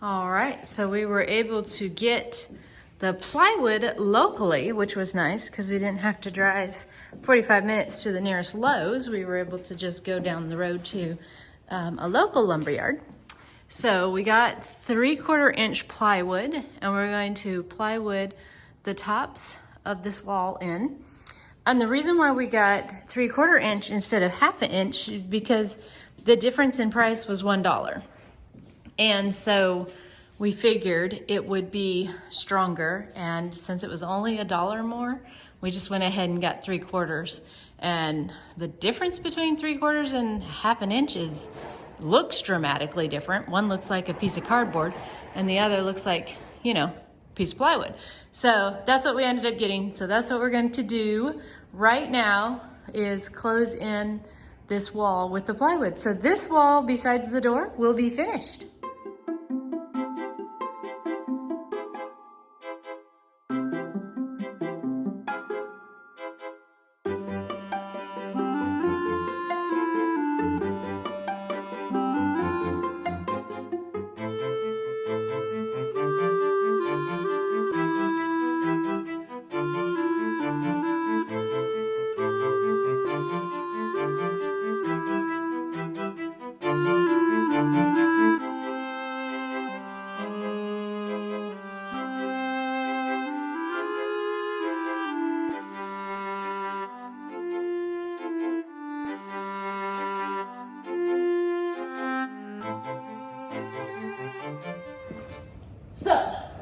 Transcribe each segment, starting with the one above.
All right, so we were able to get the plywood locally, which was nice because we didn't have to drive 45 minutes to the nearest Lowe's. We were able to just go down the road to a local lumberyard. So we got 3/4 inch plywood, and we're going to plywood the tops of this wall in. And the reason why we got 3/4 inch instead of 1/2 inch is because the difference in price was $1. And so we figured it would be stronger. And since it was only $1 more, we just went ahead and got 3/4. And the difference between 3/4 and 1/2 inch looks dramatically different. One looks like a piece of cardboard and the other looks like, you know, a piece of plywood. So that's what we ended up getting. So that's what we're going to do right now, is close in this wall with the plywood. So this wall besides the door will be finished. So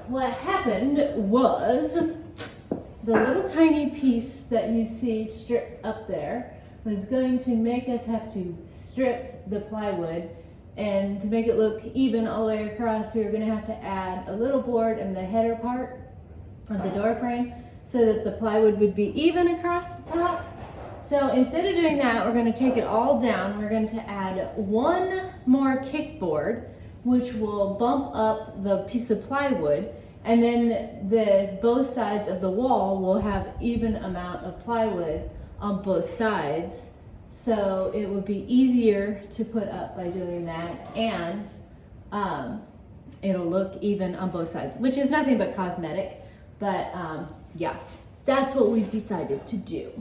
what happened was the little tiny piece that you see stripped up there was going to make us have to strip the plywood, and to make it look even all the way across, we were going to have to add a little board in the header part of the door frame so that the plywood would be even across the top. So instead of doing that, we're going to take it all down. We're going to add one more kickboard, which will bump up the piece of plywood, and then both sides of the wall will have even amount of plywood on both sides. So it would be easier to put up by doing that, and it'll look even on both sides, which is nothing but cosmetic. But yeah, that's what we've decided to do.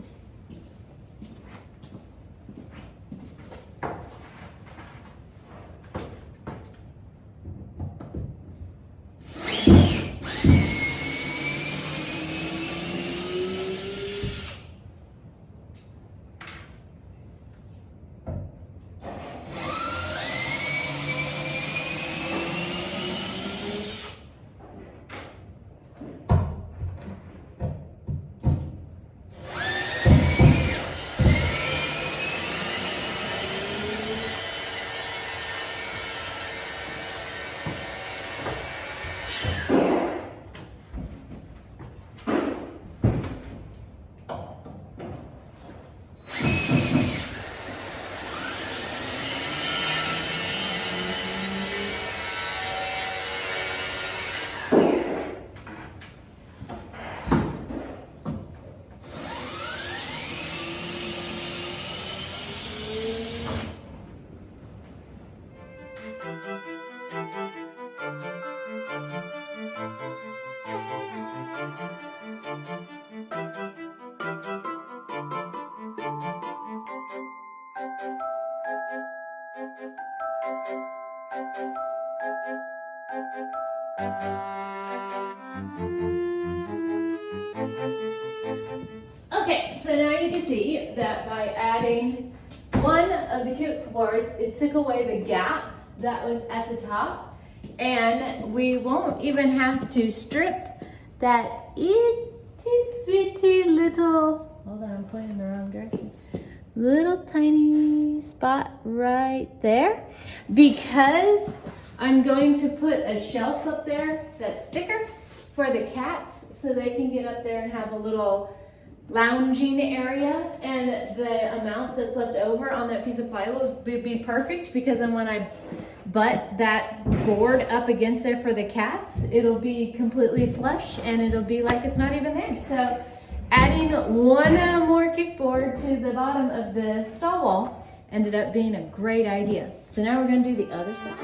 Okay, so now you can see that by adding one of the kickboards, it took away the gap that was at the top, and we won't even have to strip that itty bitty little, hold on, I'm pointing in the wrong direction, little tiny spot right there, because I'm going to put a shelf up there that's thicker for the cats so they can get up there and have a little lounging area, and the amount that's left over on that piece of plywood would be perfect, because then when I butt that board up against there for the cats, it'll be completely flush and it'll be like it's not even there. So adding one more kickboard to the bottom of the stall wall ended up being a great idea. So now we're going to do the other side.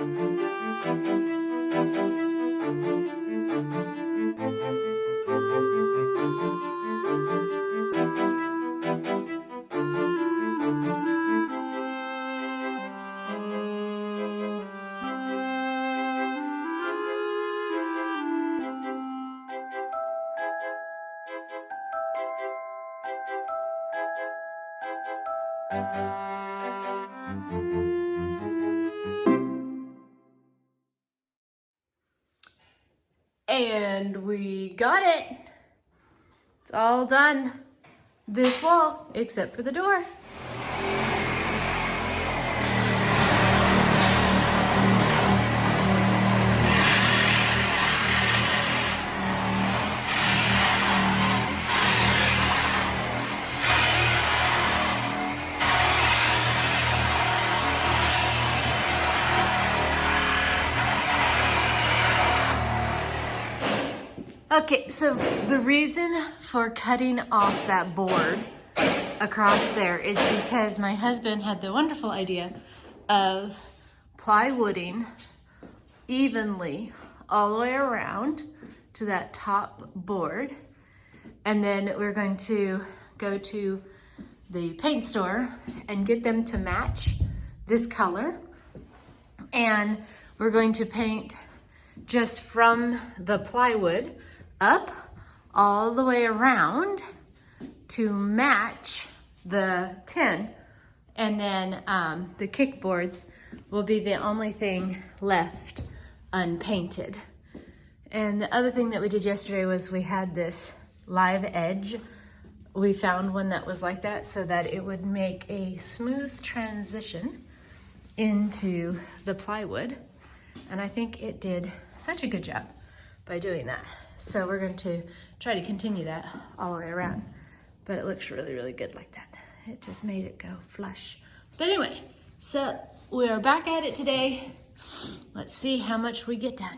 And we got it. It's all done. This wall, except for the door. Okay, so the reason for cutting off that board across there is because my husband had the wonderful idea of plywooding evenly all the way around to that top board. And then we're going to go to the paint store and get them to match this color. And we're going to paint just from the plywood up all the way around to match the tin. And then the kickboards will be the only thing left unpainted. And the other thing that we did yesterday was we had this live edge. We found one that was like that so that it would make a smooth transition into the plywood. And I think it did such a good job by doing that. So we're going to try to continue that all the way around. But it looks really, really good like that. It just made it go flush. But anyway, so we are back at it today. Let's see how much we get done.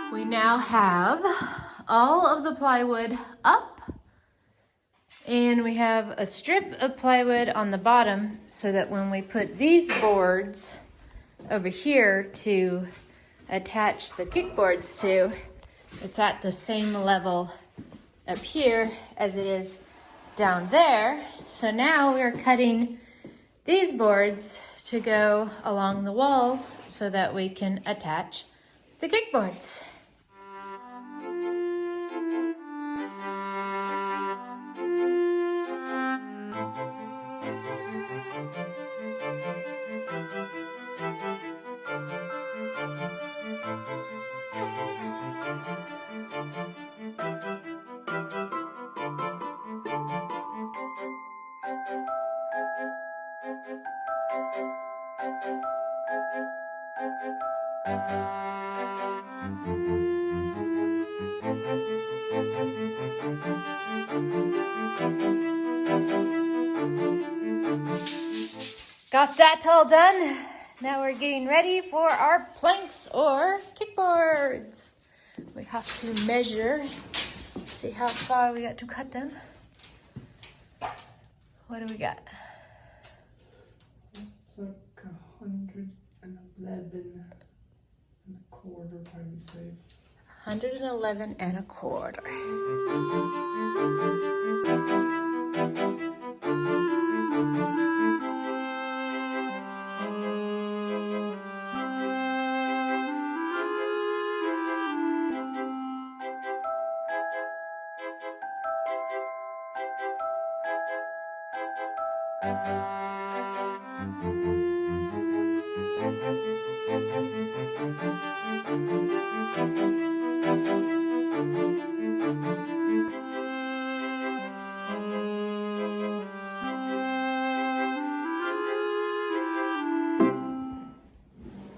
We now have all of the plywood up, and we have a strip of plywood on the bottom so that when we put these boards over here to attach the kickboards to, it's at the same level up here as it is down there. So now we're cutting these boards to go along the walls so that we can attach the kickboards. Got that all done. Now we're getting ready for our planks or kickboards. We have to measure, see how far we got to cut them. What do we got? It's like 111 and a quarter, I would say. 111 and a quarter.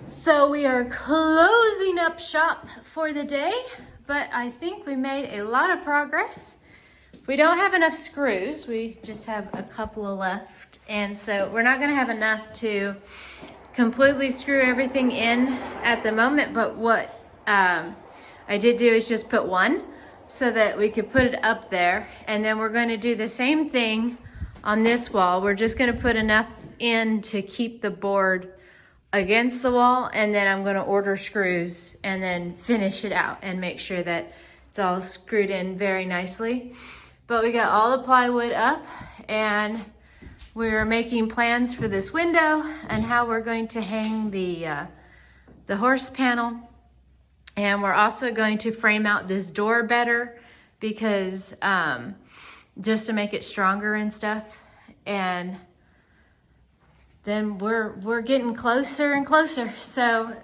So we are closing up shop for the day, but I think we made a lot of progress. We don't have enough screws. We just have a couple of left. And so we're not gonna have enough to completely screw everything in at the moment, but what I did do is just put one so that we could put it up there. And then we're gonna do the same thing on this wall. We're just gonna put enough in to keep the board against the wall, and then I'm gonna order screws and then finish it out and make sure that it's all screwed in very nicely. But we got all the plywood up, and we're making plans for this window and how we're going to hang the horse panel. And we're also going to frame out this door better because just to make it stronger and stuff. And then we're getting closer and closer. So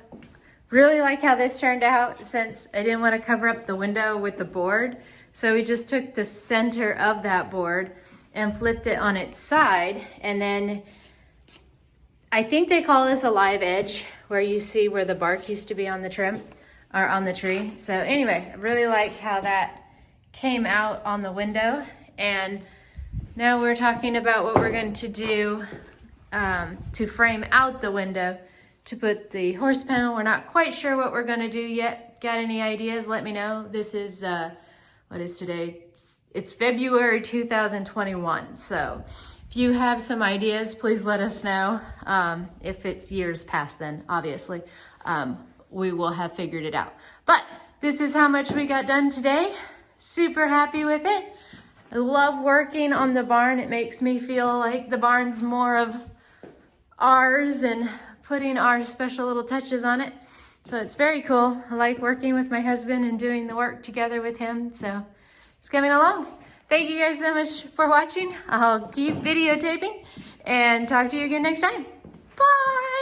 really like how this turned out, since I didn't want to cover up the window with the board. So we just took the center of that board and flipped it on its side. And then I think they call this a live edge, where you see where the bark used to be on the trim or on the tree. So anyway, I really like how that came out on the window. And now we're talking about what we're going to do to frame out the window to put the horse panel. We're not quite sure what we're going to do yet. Got any ideas? Let me know. This is, what is today? It's February 2021. So if you have some ideas, please let us know. If it's years past then, obviously, we will have figured it out. But this is how much we got done today. Super happy with it. I love working on the barn. It makes me feel like the barn's more of ours and putting our special little touches on it. So it's very cool. I like working with my husband and doing the work together with him. So it's coming along. Thank you guys so much for watching. I'll keep videotaping and talk to you again next time. Bye.